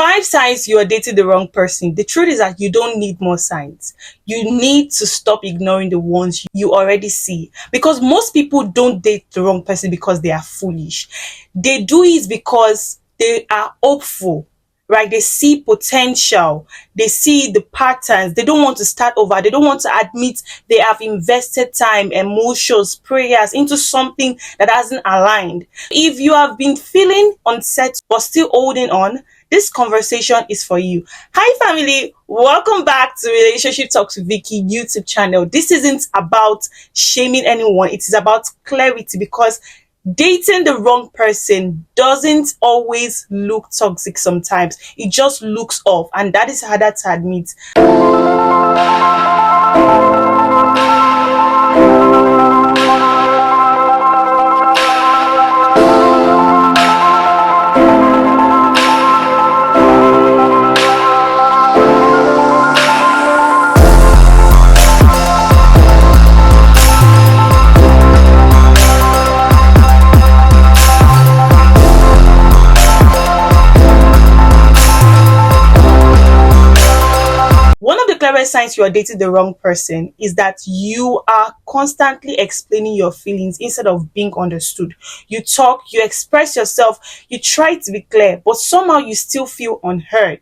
5 signs you are dating the wrong person. The truth is that you don't need more signs. You need to stop ignoring the ones you already see. Because most people don't date the wrong person because they are foolish. They do it because they are hopeful, right? They see potential. They see the patterns. They don't want to start over. They don't want to admit they have invested time, emotions, prayers into something that hasn't aligned. If you have been feeling unset but still holding on, this conversation is for you. Hi family, welcome back to Relationship Talks with Vikkie YouTube channel. This isn't about shaming anyone, it is about clarity, because dating the wrong person doesn't always look toxic. Sometimes it just looks off, and that is harder to admit. Clearest signs you are dating the wrong person is that you are constantly explaining your feelings instead of being understood. You talk, you express yourself, you try to be clear, but somehow you still feel unheard,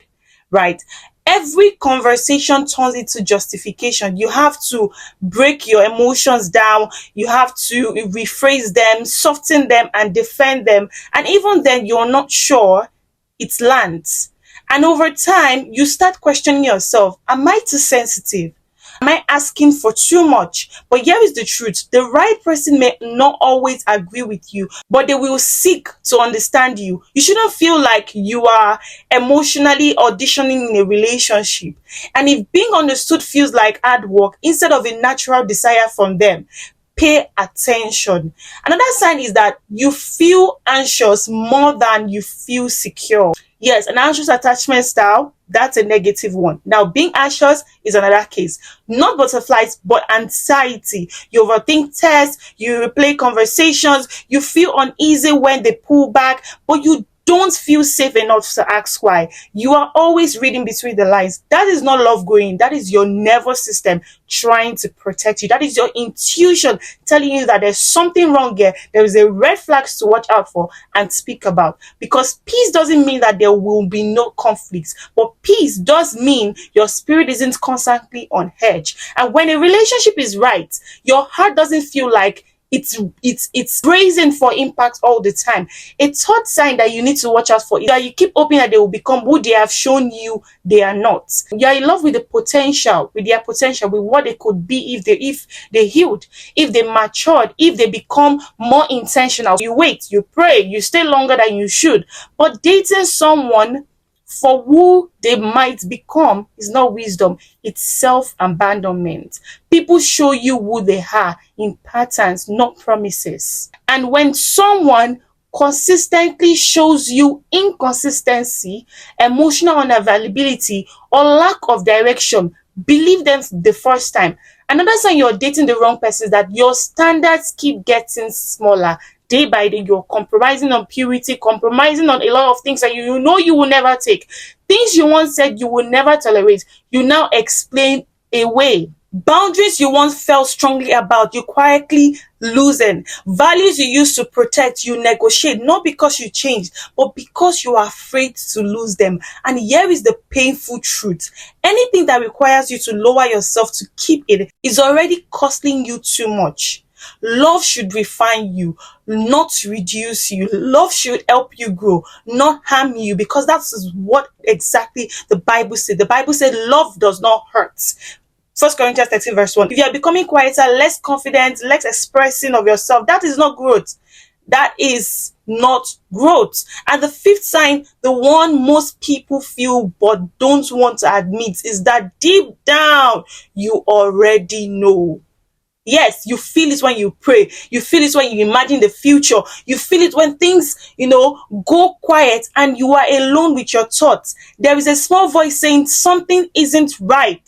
right? Every conversation turns into justification. You have to break your emotions down. You have to rephrase them, soften them, and defend them. And even then, you're not sure it lands. And over time, you start questioning yourself. Am I too sensitive? Am I asking for too much? But here is the truth. The right person may not always agree with you, but they will seek to understand you. You shouldn't feel like you are emotionally auditioning in a relationship. And if being understood feels like hard work instead of a natural desire from them, pay attention. Another sign is that you feel anxious more than you feel secure. Yes, an anxious attachment style, that's a negative one. Now, being anxious is another case. Not butterflies, but anxiety. You overthink tests, you replay conversations, you feel uneasy when they pull back, but you don't feel safe enough to ask why. You are always reading between the lines. That is not love going. That is your nervous system trying to protect you. That is your intuition telling you that there's something wrong here. There is a red flag to watch out for and speak about. Because peace doesn't mean that there will be no conflicts, but peace does mean your spirit isn't constantly on edge. And when a relationship is right, your heart doesn't feel like it's brazen for impact all the time. A third sign that you need to watch out for is that you keep hoping that they will become who they have shown you they are not. You are in love with the potential, with their potential, with what they could be if they healed, if they matured, if they become more intentional. You wait, you pray, you stay longer than you should. But dating someone for who they might become is not wisdom, it's self-abandonment. People show you who they are in patterns, not promises. And when someone consistently shows you inconsistency, emotional unavailability, or lack of direction, believe them the first time. Another sign you're dating the wrong person is that your standards keep getting smaller. Day by day, you're compromising on purity, compromising on a lot of things that you know you will never take. Things you once said you will never tolerate, you now explain away. Boundaries you once felt strongly about, you quietly loosen. Values you used to protect, you negotiate, not because you changed, but because you are afraid to lose them. And here is the painful truth. Anything that requires you to lower yourself to keep it is already costing you too much. Love should refine you, not reduce you. Love should help you grow, not harm you, because that's what exactly the Bible said. The Bible said love does not hurt. 1 Corinthians 13 verse 1. If you are becoming quieter, less confident, less expressing of yourself, that is not growth. That is not growth. And the fifth sign, the one most people feel but don't want to admit, is that deep down you already know. Yes, you feel it when you pray. You feel it when you imagine the future. You feel it when things, go quiet and you are alone with your thoughts. There is a small voice saying something isn't right,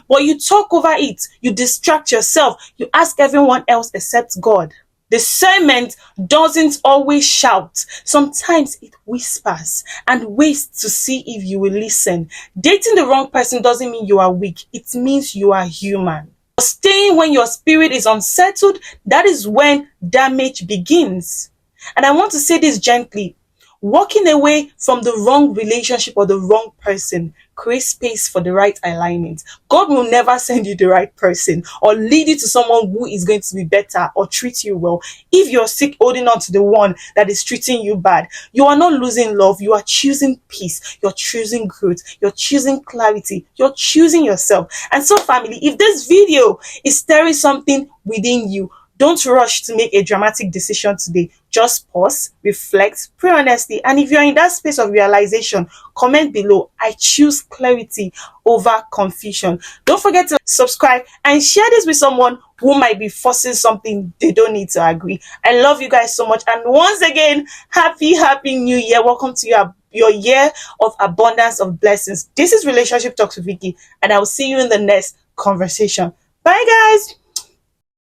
but you talk over it. You distract yourself. You ask everyone else except God. Discernment doesn't always shout. Sometimes it whispers and waits to see if you will listen. Dating the wrong person doesn't mean you are weak. It means you are human. Staying when your spirit is unsettled, that is when damage begins. And I want to say this gently. Walking away from the wrong relationship or the wrong person creates space for the right alignment. God will never send you the right person or lead you to someone who is going to be better or treat you well. If you're sick holding on to the one that is treating you bad, you are not losing love. You are choosing peace. You're choosing growth. You're choosing clarity. You're choosing yourself. And so, family, if this video is stirring something within you, don't rush to make a dramatic decision today. Just pause, reflect, pray honestly, and if you're in that space of realization, comment below. I choose clarity over confusion. Don't forget to subscribe and share this with someone who might be forcing something they don't need to agree. I love you guys so much. And once again, happy new year. Welcome to your year of abundance of blessings. This is Relationship Talks with Vicky, and I will see you in the next conversation. Bye, guys.